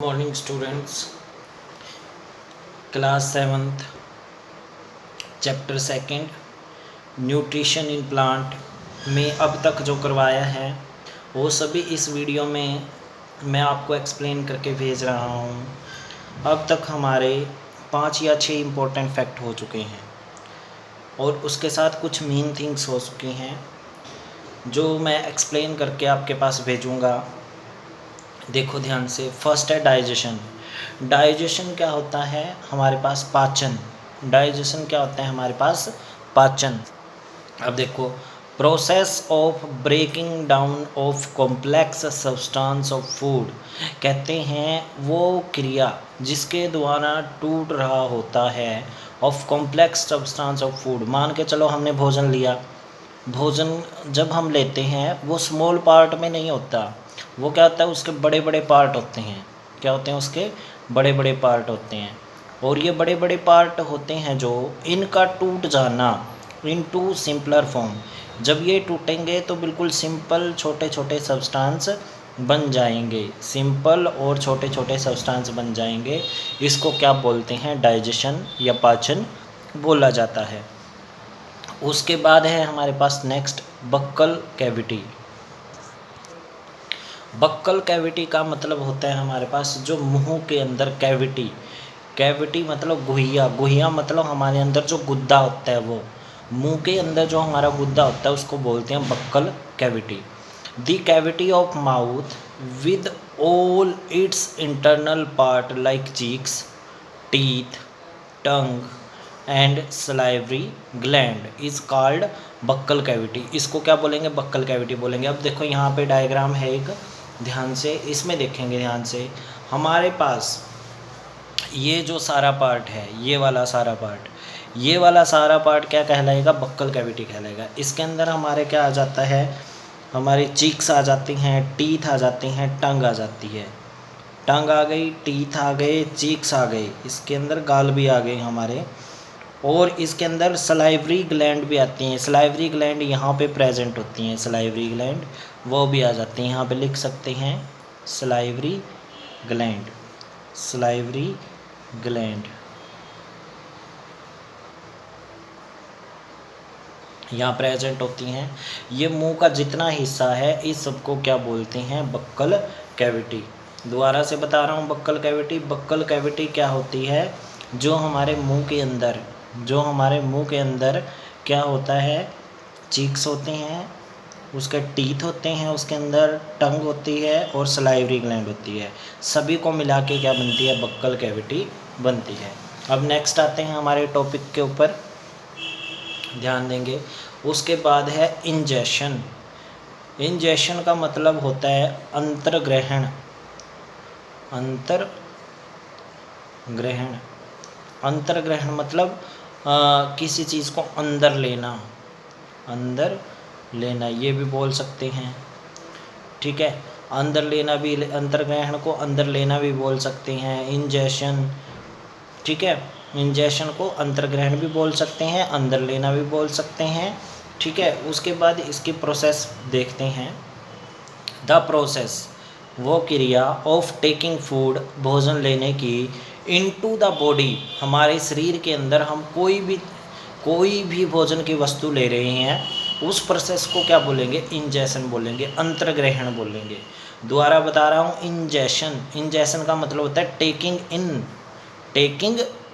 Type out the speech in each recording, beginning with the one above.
Morning students, class 7th chapter 2 nutrition in plant में अब तक जो करवाया है वो सभी इस वीडियो में मैं आपको एक्सप्लेन करके भेज रहा हूँ। अब तक हमारे 5 या 6 इम्पोर्टेंट फैक्ट हो चुके हैं और उसके साथ कुछ मेन थिंग्स हो चुकी हैं जो मैं एक्सप्लेन करके आपके पास भेजूँगा। देखो ध्यान से। फर्स्ट है डाइजेशन। डाइजेशन क्या होता है हमारे पास? पाचन। डाइजेशन क्या होता है हमारे पास? पाचन। अब देखो, process of breaking down of complex substance of food, कहते हैं वो क्रिया जिसके द्वारा टूट रहा होता है of complex substance of food. मान के चलो हमने भोजन लिया, भोजन जब हम लेते हैं वो स्मॉल पार्ट में नहीं होता, वो क्या होता है उसके बड़े बड़े पार्ट होते हैं। क्या होते हैं उसके? बड़े बड़े पार्ट होते हैं। और ये बड़े बड़े पार्ट होते हैं जो इनका टूट जाना इनटू सिंपलर फॉर्म, जब ये टूटेंगे तो बिल्कुल सिंपल छोटे छोटे सब्सटेंस बन जाएंगे। सिंपल और छोटे छोटे सब्सटेंस बन जाएंगे। इसको क्या बोलते हैं? डाइजेशन या पाचन बोला जाता है। उसके बाद है हमारे पास next buccal cavity. Buccal cavity का मतलब होता है हमारे पास जो मुंह के अंदर कैविटी। कैविटी मतलब गुहिया। गुहिया मतलब हमारे अंदर जो गुद्दा होता है, वो मुंह के अंदर जो हमारा गुद्दा होता है उसको बोलते हैं buccal cavity. The cavity of mouth with all it's internal part like cheeks, teeth, tongue and salivary gland is called buccal cavity. इसको क्या बोलेंगे? बक्कल कैविटी बोलेंगे। अब देखो यहाँ पे डायग्राम है एक, ध्यान से इसमें देखेंगे। ध्यान से, हमारे पास ये जो सारा पार्ट है, ये वाला सारा पार्ट क्या कहलाएगा? बक्कल कैविटी कहलाएगा। इसके अंदर हमारे क्या आ जाता है? हमारे चीक्स आ जाती हैं, टीथ आ जाते हैं, टंग आ जाती है। टंग आ गई, टीथ आ गए, चीक्स आ गए, इसके अंदर गाल भी आ गए हमारे। और इसके अंदर सलाइवरी ग्लैंड भी आती हैं। सलाइवरी ग्लैंड यहाँ पे प्रेजेंट होती हैं। सलाइवरी ग्लैंड वो भी आ जाती हैं। यहाँ पे लिख सकते हैं सलाइवरी ग्लैंड। सलाइवरी ग्लैंड यहाँ प्रेजेंट होती हैं। ये मुंह का जितना हिस्सा है इस सबको क्या बोलते हैं? Buccal cavity. दोबारा से बता रहा हूँ, बक्कल कैविटी। बक्कल कैविटी क्या होती है? जो हमारे मुंह के अंदर क्या होता है? चीक्स होते हैं, उसके टीथ होते हैं, उसके अंदर टंग होती है और सलाइवरी ग्लैंड होती है। सभी को मिला के क्या बनती है? बक्कल कैविटी बनती है। अब नेक्स्ट आते हैं हमारे टॉपिक के ऊपर, ध्यान देंगे। उसके बाद है इंजेशन। इंजेशन का मतलब होता है अंतर्ग्रहण। अंतर्ग्रहण अंतर्ग्रहण मतलब किसी चीज़ को अंदर लेना, ये भी बोल सकते हैं। ठीक है, अंदर लेना भी, अंतर्ग्रहण को अंदर लेना भी बोल सकते हैं। इंजेशन, ठीक है, इंजेशन को अंतर्ग्रहण भी बोल सकते हैं, अंदर लेना भी बोल सकते हैं। ठीक है, उसके बाद इसकी प्रोसेस देखते हैं। द प्रोसेस वो क्रिया ऑफ टेकिंग फूड, भोजन लेने की, इनटू द बॉडी, हमारे शरीर के अंदर हम कोई भी भोजन की वस्तु ले रहे हैं, उस प्रोसेस को क्या बोलेंगे? इंजेशन बोलेंगे, अंतर्ग्रहण बोलेंगे। दोबारा बता रहा हूँ, इंजेशन का मतलब होता है टेकिंग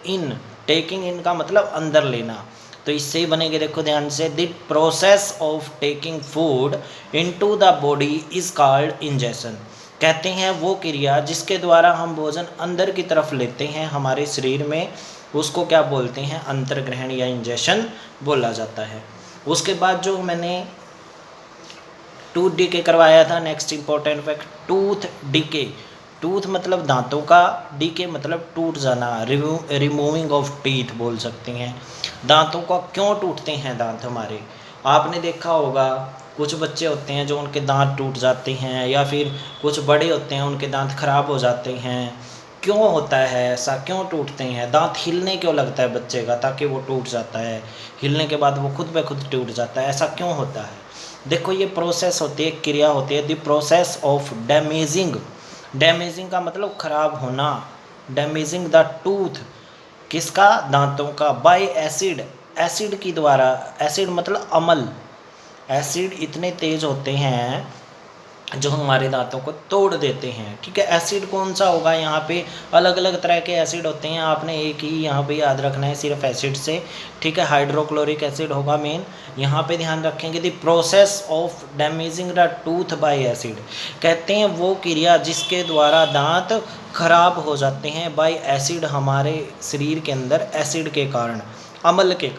इन का मतलब अंदर लेना। तो इससे ही बनेंगे, देखो ध्यान से। The process of taking food into the body is called ingestion, कहते हैं वो क्रिया जिसके द्वारा हम भोजन अंदर की तरफ लेते हैं हमारे शरीर में, उसको क्या बोलते हैं? अंतर्ग्रहण या इंजेशन बोला जाता है। उसके बाद जो मैंने टूथ डीके करवाया था, next important fact, tooth decay. Tooth मतलब दांतों का, डीके मतलब टूट जाना, रिमूविंग ऑफ टीथ बोल सकते हैं। दांतों का क्यों टूटते हैं दांत हमारे? आपने देखा होगा कुछ बच्चे होते हैं जो उनके दांत टूट जाते हैं, या फिर कुछ बड़े होते हैं उनके दांत खराब हो जाते हैं। क्यों होता है ऐसा? क्यों टूटते हैं दांत? हिलने क्यों लगता है बच्चे का ताकि वो टूट जाता है? हिलने के बाद वो खुद ब खुद टूट जाता है, ऐसा क्यों होता है? देखो, ये प्रोसेस होती है, क्रिया होती है, the process of damaging damaging का मतलब खराब होना, डैमेजिंग द टूथ, किसका, दांतों का, बाय एसिड, एसिड की द्वारा, एसिड मतलब अम्ल, एसिड इतने तेज होते हैं जो हमारे दांतों को तोड़ देते हैं। ठीक है, एसिड कौन सा होगा, यहाँ पे अलग अलग तरह के एसिड होते हैं, आपने एक ही यहाँ पे याद रखना है सिर्फ एसिड से। ठीक है, हाइड्रोक्लोरिक एसिड होगा मेन। यहाँ पे ध्यान रखेंगे the process of damaging the tooth bye acid, कहते हैं वो क्रिया जिसके द्वारा दांत खराब हो जाते हैं बाय एसिड, हमारे शरीर के अंदर एसिड के कारण, अम्ल के,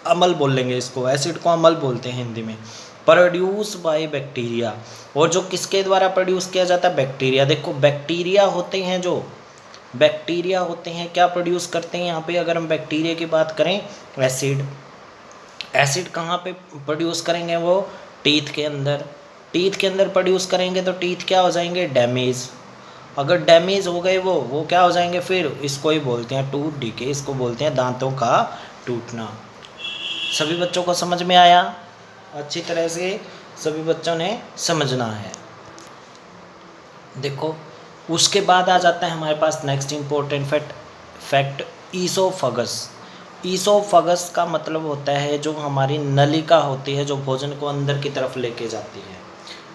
अम्ल बोलेंगे इसको, एसिड को अम्ल बोलते हैं हिंदी में। प्रोड्यूस बाय बैक्टीरिया, और जो किसके द्वारा प्रोड्यूस किया जाता है, बैक्टीरिया। देखो बैक्टीरिया होते हैं, जो बैक्टीरिया होते हैं क्या प्रोड्यूस करते हैं, यहाँ पे अगर हम बैक्टीरिया की बात करें, एसिड, एसिड कहाँ पे प्रोड्यूस करेंगे, वो टीथ के अंदर, टीथ के अंदर प्रोड्यूस करेंगे तो टीथ क्या हो जाएंगे, डैमेज। अगर डैमेज हो गए वो क्या हो जाएंगे, फिर इसको ही बोलते हैं टूथ डीके, इसको बोलते हैं दांतों का टूटना। सभी बच्चों को समझ में आया, अच्छी तरह से सभी बच्चों ने समझना है। देखो उसके बाद आ जाता है हमारे पास नेक्स्ट इम्पोर्टेंट फैक्ट, ईसोफगस। ईसोफगस का मतलब होता है जो हमारी नलिका होती है, जो भोजन को अंदर की तरफ लेके जाती है,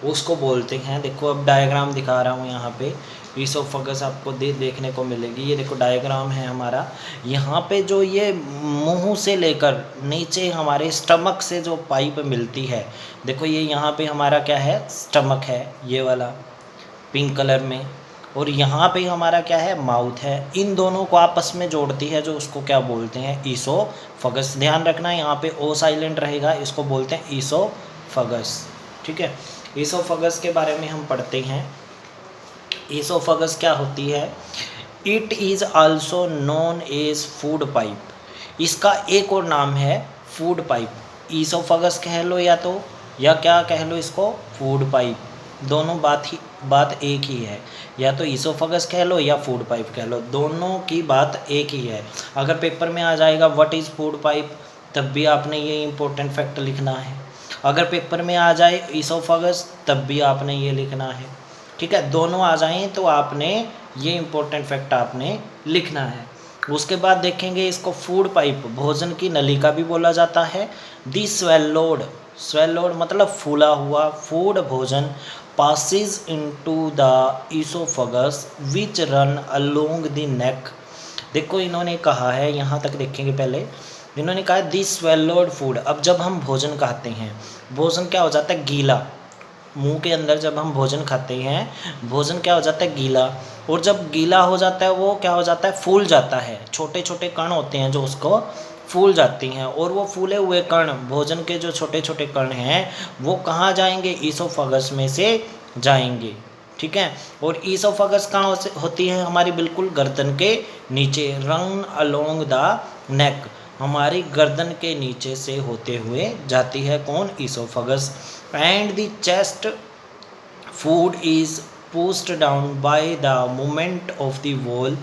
उसको बोलते हैं। देखो अब डायग्राम दिखा रहा हूँ यहाँ पे, ईसोफगस आपको देखने को मिलेगी। ये देखो डायग्राम है हमारा, यहाँ पे जो ये मुंह से लेकर नीचे हमारे स्टमक से जो पाइप मिलती है, देखो ये यहाँ पे हमारा क्या है, स्टमक है ये वाला पिंक कलर में, और यहाँ पे हमारा क्या है, माउथ है। इन दोनों को आपस में जोड़ती है, जो उसको क्या बोलते हैं, ईसोफगस। ध्यान रखना यहाँ पे ओ साइलेंट रहेगा, इसको बोलते हैं ईसोफगस। ठीक है, ईसोफगस के बारे में हम पढ़ते हैं। ईसोफगस क्या होती है, it is also known as food pipe, इसका एक और नाम है फूड पाइप। ईसोफगस कह लो या तो, या क्या कह लो इसको, फूड पाइप, दोनों बात एक ही है। या तो ईसोफगस कह लो या फूड पाइप कह लो, दोनों की बात एक ही है। अगर पेपर में आ जाएगा व्हाट इज़ फूड पाइप, तब भी आपने ये इंपॉर्टेंट फैक्ट लिखना है। अगर पेपर में आ जाए ईसोफगस, तब भी आपने ये लिखना है। ठीक है, दोनों आ जाएं तो आपने ये इंपॉर्टेंट फैक्ट आपने लिखना है। उसके बाद देखेंगे इसको फूड पाइप, भोजन की नलिका भी बोला जाता है। दी स्वेल्लोड, स्वेल्लोड मतलब फूला हुआ, फूड भोजन, passes into the esophagus which run along the neck। देखो इन्होंने कहा है, यहाँ तक देखेंगे पहले, इन्होंने कहा दी स्वेल्लोड फूड। अब जब हम भोजन खाते हैं, भोजन क्या हो जाता है, गीला, मुंह के अंदर जब हम भोजन खाते हैं, भोजन क्या हो जाता है, गीला, और जब गीला हो जाता है वो क्या हो जाता है, फूल जाता है। छोटे छोटे कण होते हैं जो उसको फूल जाती हैं, और वो फूले हुए कण, भोजन के जो छोटे छोटे कण हैं, वो कहाँ जाएंगे, ईसोफगस में से जाएंगे। ठीक है, और ईसोफगस कहाँ होती है, हमारी बिल्कुल गर्दन के नीचे, रन अलोंग द नेक, हमारी गर्दन के नीचे से होते हुए जाती है, कौन, oesophagus. And the chest food is pushed down by the movement of the wall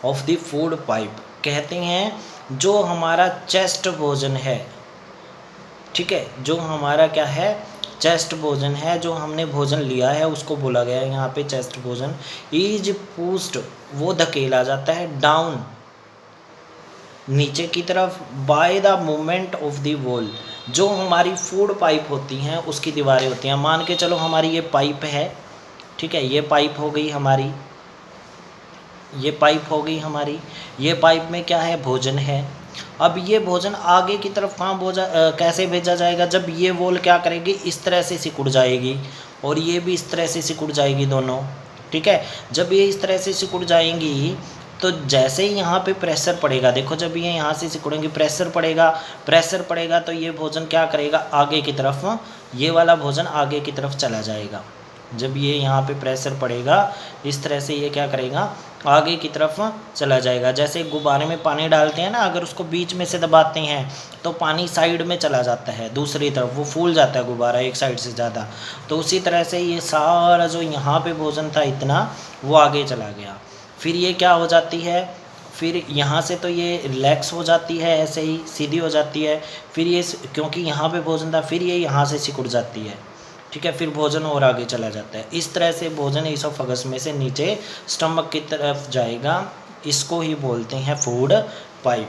of the food pipe. कहते हैं जो हमारा चेस्ट भोजन है, ठीक है, जो हमारा क्या है, चेस्ट भोजन है, जो हमने भोजन लिया है उसको बोला गया है यहाँ पे चेस्ट भोजन। इज पुश्ड, वो धकेला जाता है, डाउन, नीचे की तरफ, bye the movement of the wall, जो हमारी फूड पाइप होती हैं उसकी दीवारें होती हैं। मान के चलो हमारी ये पाइप है, ठीक है, ये पाइप हो गई हमारी, ये पाइप हो गई हमारी, ये पाइप में क्या है, भोजन है। अब ये भोजन आगे की तरफ कहाँ कैसे भेजा जाएगा, जब ये वॉल क्या करेगी, इस तरह से सिकुड़ जाएगी, और ये भी इस तरह से सिकुड़ जाएगी दोनों। ठीक है, जब ये इस तरह से सिकुड़ जाएंगी तो जैसे ही यहाँ पे प्रेशर पड़ेगा, देखो जब ये यहाँ से सिकुड़ेंगे, प्रेशर पड़ेगा तो ये भोजन क्या करेगा, आगे की तरफ, ये वाला भोजन आगे की तरफ चला जाएगा। जब ये यहाँ पे प्रेशर पड़ेगा इस तरह से, ये क्या करेगा, आगे की तरफ चला जाएगा। जैसे गुब्बारे में पानी डालते हैं ना, अगर उसको बीच में से दबाते हैं तो पानी साइड में चला जाता है, दूसरी तरफ वो फूल जाता है गुब्बारा एक साइड से ज़्यादा। तो उसी तरह से ये सारा जो यहाँ पे भोजन था इतना, वो आगे चला गया। फिर ये क्या हो जाती है, फिर यहाँ से तो ये रिलैक्स हो जाती है, ऐसे ही सीधी हो जाती है। फिर ये क्योंकि यहाँ पे भोजन था, फिर ये यहाँ से सिकुड़ जाती है। ठीक ठीक है, फिर भोजन और आगे चला जाता है। इस तरह से भोजन ईसोफेगस में से नीचे स्टमक की तरफ जाएगा, इसको ही बोलते हैं फूड पाइप।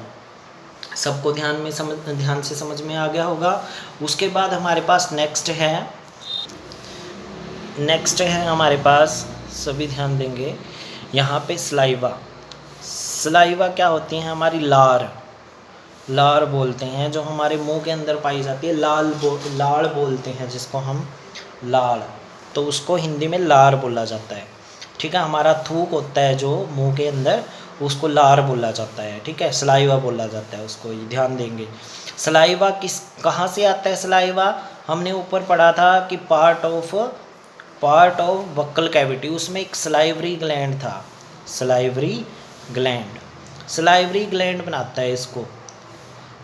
सबको ध्यान से समझ में आ गया होगा। उसके बाद हमारे पास नेक्स्ट है हमारे पास, सभी ध्यान देंगे यहाँ पे, सलाइवा। सलाइवा क्या होती है? हमारी लार बोलते हैं, जो हमारे मुंह के अंदर पाई जाती है। लाड़ बोलते हैं जिसको हम, लाड़, तो उसको हिंदी में लार बोला जाता है। ठीक है, हमारा थूक होता है जो मुंह के अंदर, उसको लार बोला जाता है। ठीक है, सलाइवा बोला जाता है उसको, ध्यान देंगे। सलाइवा कहाँ से आता है? सलाइवा हमने ऊपर पढ़ा था कि पार्ट ऑफ बक्कल कैविटी, उसमें एक सलाइवरी ग्लैंड था। सलाइवरी ग्लैंड बनाता है इसको।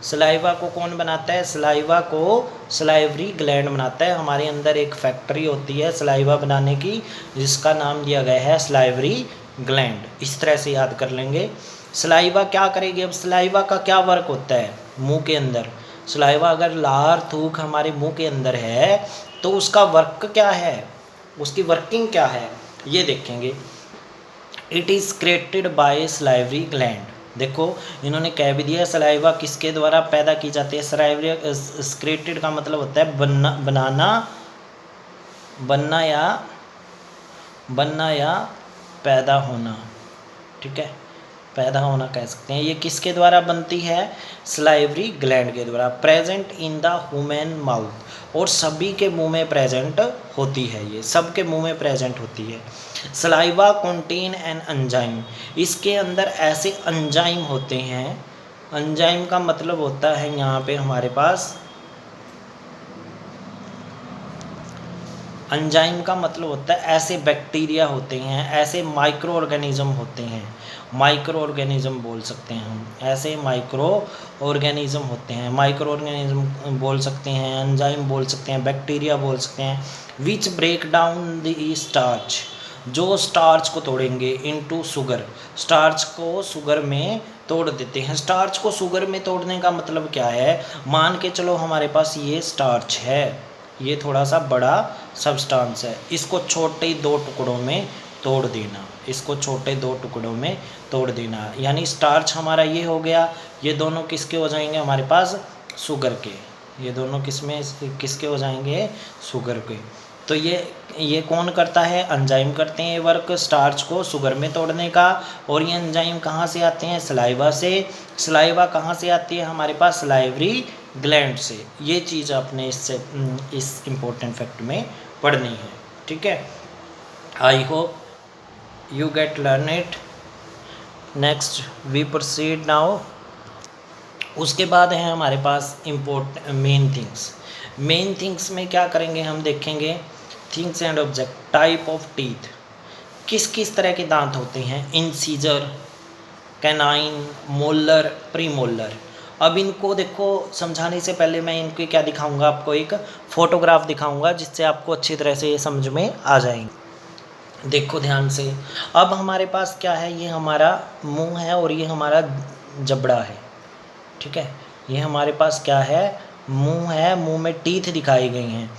सलाइवा को कौन बनाता है? सलाइवा को सलाइवरी ग्लैंड बनाता है। हमारे अंदर एक फैक्ट्री होती है सलाइवा बनाने की, जिसका नाम दिया गया है सलाइवरी ग्लैंड। इस तरह से याद कर लेंगे। सलाइवा क्या करेगी? अब सलाइवा का क्या वर्क होता है मुंह के अंदर? सलाइवा अगर लार थूक हमारे मुंह के अंदर है तो उसका वर्क क्या है, उसकी वर्किंग क्या है, ये देखेंगे। It is created by salivary gland. देखो इन्होंने कह भी दिया, सलाइवा किसके द्वारा पैदा की जाती है? सलाइवरी क्रिएटेड का मतलब होता है बनना या पैदा होना। ठीक है, पैदा होना कह सकते हैं। ये किसके द्वारा बनती है? सलाइवरी ग्लैंड के द्वारा। Present in the human mouth, और सभी के मुंह में प्रेजेंट होती है, ये सबके मुंह में प्रेजेंट होती है। सलाइवा कंटेन एन एंजाइम, इसके अंदर ऐसे एंजाइम होते हैं। एंजाइम का मतलब होता है यहाँ पे हमारे पास, एंजाइम का मतलब होता है ऐसे बैक्टीरिया होते हैं, ऐसे माइक्रो ऑर्गेनिज्म होते हैं। माइक्रो ऑर्गेनिज्म बोल सकते हैं हम, ऐसे माइक्रो ऑर्गेनिज्म होते हैं। माइक्रो ऑर्गेनिज्म बोल सकते हैं, एंजाइम बोल सकते हैं, बैक्टीरिया बोल सकते हैं। Which break down the starch, जो स्टार्च को तोड़ेंगे इनटू शुगर, स्टार्च को शुगर में तोड़ देते हैं। स्टार्च को शुगर में तोड़ने का मतलब क्या है? मान के चलो हमारे पास ये स्टार्च है, ये थोड़ा सा बड़ा सब्सटेंस है, इसको छोटे 2 टुकड़ों में तोड़ देना, इसको छोटे 2 टुकड़ों में तोड़ देना, यानी स्टार्च हमारा ये हो गया। ये दोनों किसके हो जाएंगे हमारे पास? शुगर के। ये दोनों किसके हो जाएंगे? शुगर के। तो ये कौन करता है? एंजाइम करते हैं ये वर्क, स्टार्च को शुगर में तोड़ने का। और ये एंजाइम कहाँ से आते हैं? सलाइवा से। सलाइवा कहाँ से आती है हमारे पास? सलाइवरी ग्लैंड से। ये चीज़ आपने इस इम्पोर्टेंट फैक्ट में पढ़नी है। ठीक है, I hope you get learn it. Next we proceed now. उसके बाद है हमारे पास मेन थिंग्स में क्या करेंगे हम देखेंगे। Things and object, type of teeth, किस किस तरह के दांत होते हैं? Incisor, canine, molar, premolar. अब इनको देखो, समझाने से पहले मैं इनके क्या दिखाऊंगा आपको, एक फ़ोटोग्राफ दिखाऊंगा जिससे आपको अच्छी तरह से ये समझ में आ जाएंगे। देखो ध्यान से। अब हमारे पास क्या है? ये हमारा मुंह है और ये हमारा जबड़ा है। ठीक है, ये हमारे पास क्या है? मुंह है, मुंह में टीथ दिखाई गई हैं।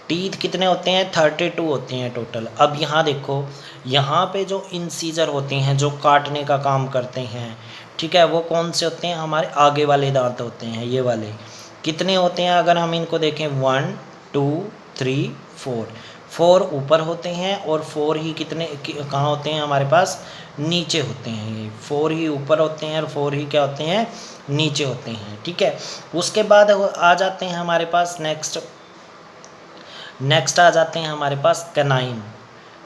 टीथ कितने होते हैं? 32 होते हैं टोटल। अब यहाँ देखो, यहाँ पे जो इंसीजर होते हैं जो काटने का काम करते हैं, ठीक है, वो कौन से होते हैं? हमारे आगे वाले दांत होते हैं, ये वाले। कितने होते हैं अगर हम इनको देखें? 1 2 3 4 ऊपर होते हैं और 4 ही कहाँ होते हैं हमारे पास? नीचे होते हैं। ये 4 ही ऊपर होते हैं और 4 ही क्या होते हैं? नीचे होते हैं। ठीक है, उसके बाद आ जाते हैं हमारे पास नेक्स्ट आ जाते हैं हमारे पास कैनाइन।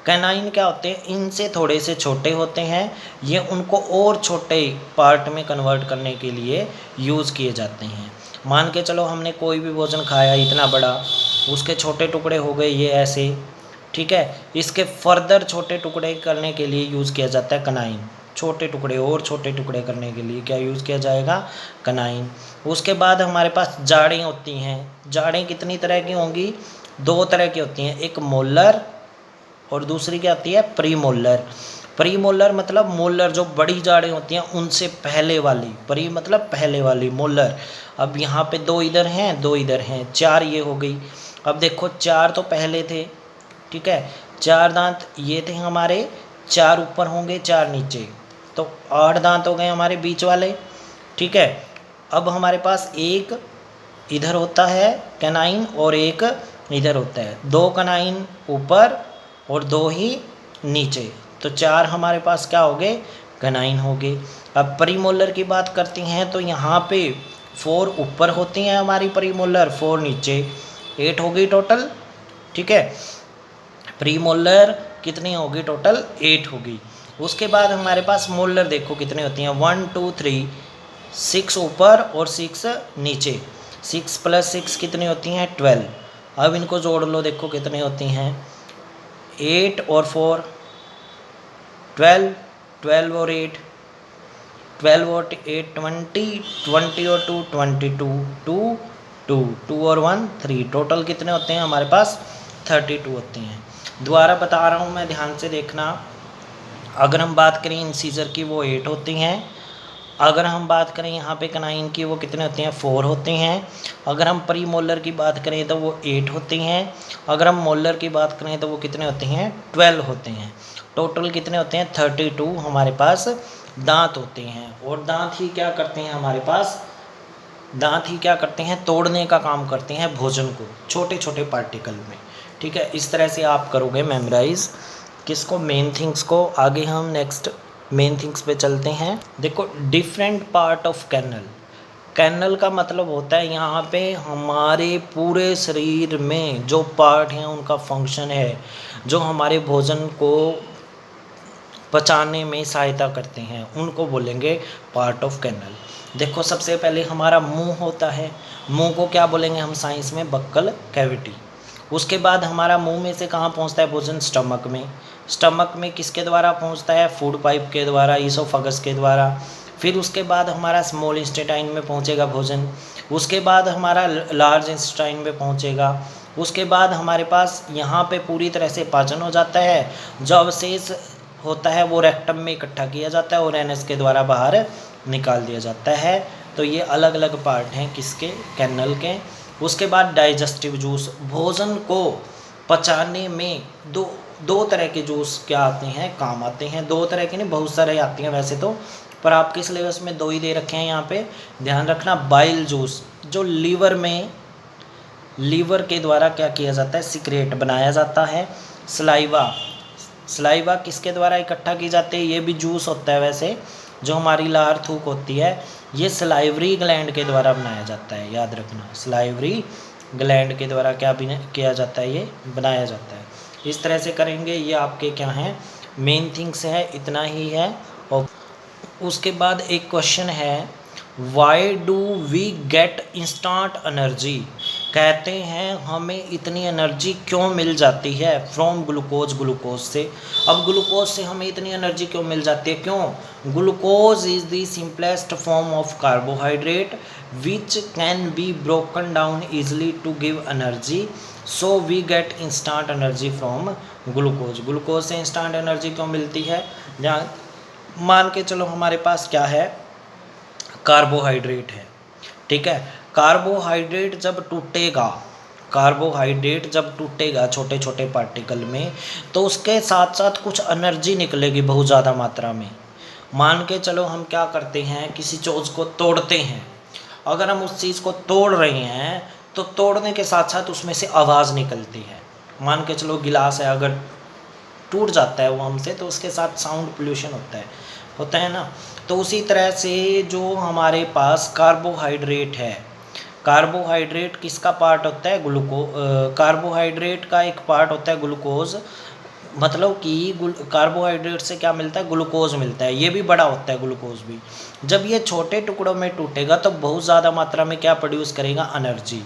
कैनाइन क्या होते हैं? इनसे थोड़े से छोटे होते हैं। ये उनको और छोटे पार्ट में कन्वर्ट करने के लिए यूज़ किए जाते हैं। मान के चलो हमने कोई भी भोजन खाया इतना बड़ा, उसके छोटे टुकड़े हो गए ये ऐसे। ठीक है, इसके फर्दर छोटे टुकड़े करने के लिए यूज़ किया जाता है कैनाइन। छोटे टुकड़े और छोटे टुकड़े करने के लिए क्या यूज़ किया जाएगा? कैनाइन। उसके बाद हमारे पास जाड़ें होती हैं। जाड़ें कितनी तरह की होंगी? 2 तरह की होती हैं, एक मोलर और दूसरी क्या होती है? प्रीमोलर। प्रीमोलर मतलब मोलर जो बड़ी जाड़ें होती हैं उनसे पहले वाली, प्री मतलब पहले वाली, मोलर। अब यहाँ पे 2 इधर हैं 2 इधर हैं, 4 ये हो गई। अब देखो 4 तो पहले थे, ठीक है, 4 दांत ये थे हमारे, 4 ऊपर होंगे 4 नीचे, तो 8 दांत हो गए हमारे बीच वाले, ठीक है। अब हमारे पास एक इधर होता है कैनाइन और एक इधर होता है, 2 कैनाइन ऊपर और 2 ही नीचे, तो 4 हमारे पास क्या हो गए, कैनाइन हो गए। अब प्रीमोलर की बात करते हैं तो यहाँ पे 4 ऊपर होती हैं हमारी प्रीमोलर, 4 नीचे, 8 हो गई टोटल, ठीक है। प्रीमोलर कितनी होगी टोटल, 8 होगी। उसके बाद हमारे पास मोलर देखो कितने होती हैं, 1 2 3, 6 ऊपर और 6 नीचे, 6 + 6 कितनी होती हैं, 12। अब इनको जोड़ लो, देखो कितनी होती हैं, 8 और 4 12, 12 और 8 12 और 8 20, 20 और 2 22, 2 2 2 और 1 3, टोटल कितने होते हैं हमारे पास, 32 होते हैं। दोबारा बता रहा हूँ मैं, ध्यान से देखना। अगर हम बात करें इंसीजर की वो 8 होती हैं, अगर हम बात करें यहाँ पे कैनाइन की वो कितने होते हैं, 4 होते हैं। अगर हम प्रीमोलर की बात करें तो वो 8 होती हैं। अगर हम मोलर की बात करें तो वो कितने होते हैं, 12 होते हैं। टोटल कितने होते हैं, 32 हमारे पास दांत होते हैं। और दांत ही क्या करते हैं हमारे पास, दांत ही क्या करते हैं, तोड़ने का काम करते हैं भोजन को छोटे छोटे पार्टिकल में, ठीक है। इस तरह से आप करोगे मेमोराइज किसको, मेन थिंग्स को। आगे हम नेक्स्ट मेन थिंग्स पे चलते हैं। देखो different part of canal, canal का मतलब होता है यहाँ पे हमारे पूरे शरीर में जो पार्ट हैं उनका फंक्शन है, जो हमारे भोजन को पचाने में सहायता करते हैं, उनको बोलेंगे पार्ट ऑफ कैनल। देखो सबसे पहले हमारा मुंह होता है, मुंह को क्या बोलेंगे हम साइंस में, बक्कल कैविटी। उसके बाद हमारा मुंह में से कहाँ पहुँचता है भोजन, स्टमक में। स्टमक में किसके द्वारा पहुँचता है, फूड पाइप के द्वारा, ईसोफेगस के द्वारा। फिर उसके बाद हमारा स्मॉल इंटेस्टाइन में पहुँचेगा भोजन, उसके बाद हमारा लार्ज इंटेस्टाइन में पहुँचेगा। उसके बाद हमारे पास यहाँ पे पूरी तरह से पाचन हो जाता है, जो अवशेष होता है वो रेक्टम में इकट्ठा किया जाता है और एनएस के द्वारा बाहर निकाल दिया जाता है। तो ये अलग अलग पार्ट हैं किसके, कैनल के। उसके बाद डाइजेस्टिव जूस, भोजन को पचाने में दो तरह के जूस क्या आते हैं, काम आते हैं। 2 तरह के नहीं, बहुत सारे आते हैं वैसे तो, पर आपके सिलेबस में 2 ही दे रखे हैं यहाँ पे, ध्यान रखना। बाइल जूस जो लीवर के द्वारा क्या किया जाता है, सिक्रेट बनाया जाता है। सलाइवा किसके द्वारा इकट्ठा की जाती है, ये भी जूस होता है वैसे, जो हमारी लार थूक होती है ये सलाइवरी ग्लैंड के द्वारा बनाया जाता है, याद रखना। सलाइवरी ग्लैंड के द्वारा क्या किया जाता है, ये बनाया जाता है। इस तरह से करेंगे, ये आपके क्या हैं, मेन थिंग्स है, इतना ही है। और उसके बाद एक क्वेश्चन है, why do we get instant energy, कहते हैं हमें इतनी एनर्जी क्यों मिल जाती है फ्रॉम ग्लूकोज से। अब ग्लूकोज से हमें इतनी एनर्जी क्यों मिल जाती है, क्यों, glucose is the simplest form of carbohydrate which can be broken down easily to give energy, so we get instant energy from glucose से इंस्टेंट एनर्जी क्यों मिलती है, जहाँ मान के चलो हमारे पास क्या है, कार्बोहाइड्रेट है, ठीक है। कार्बोहाइड्रेट जब टूटेगा छोटे छोटे पार्टिकल में, तो उसके साथ साथ कुछ एनर्जी निकलेगी बहुत ज़्यादा मात्रा में। मान के चलो हम क्या करते हैं, किसी चीज़ को तोड़ते हैं, अगर हम उस चीज़ को तोड़ रहे हैं तो तोड़ने के साथ साथ उसमें से आवाज़ निकलती है। मान के चलो गिलास है, अगर टूट जाता है वो हमसे, तो उसके साथ साउंड पोल्यूशन होता है ना। तो उसी तरह से जो हमारे पास कार्बोहाइड्रेट है, कार्बोहाइड्रेट किसका पार्ट होता है, कार्बोहाइड्रेट का एक पार्ट होता है ग्लूकोज, मतलब कि कार्बोहाइड्रेट से क्या मिलता है, ग्लूकोज मिलता है। ये भी बड़ा होता है ग्लूकोज भी। जब ये छोटे टुकड़ों में टूटेगा तो बहुत ज़्यादा मात्रा में क्या प्रोड्यूस करेगा, एनर्जी।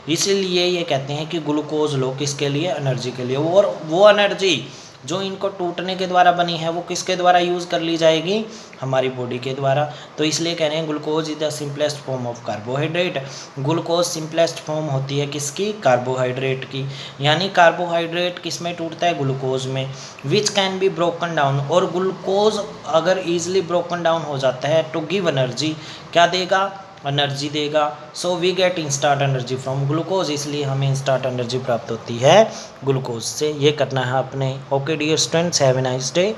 इसीलिए ये कहते हैं कि ग्लूकोज लो किसके लिए, एनर्जी के लिए। और वो एनर्जी जो इनको टूटने के द्वारा बनी है वो किसके द्वारा यूज़ कर ली जाएगी, हमारी बॉडी के द्वारा। तो इसलिए कह रहे हैं glucose is the simplest form of carbohydrate. Glucose simplest form होती है किसकी, कार्बोहाइड्रेट की। यानी कार्बोहाइड्रेट किस में टूटता है, ग्लूकोज में, विच कैन बी ब्रोकन डाउन। और ग्लूकोज अगर ईजिली ब्रोकन डाउन हो जाता है टू गिव एनर्जी, क्या देगा, एनर्जी देगा। So we get instant energy from glucose, इसलिए हमें इंस्टेंट एनर्जी प्राप्त होती है ग्लूकोज से। ये करना है अपने। Okay dear students, have a nice day.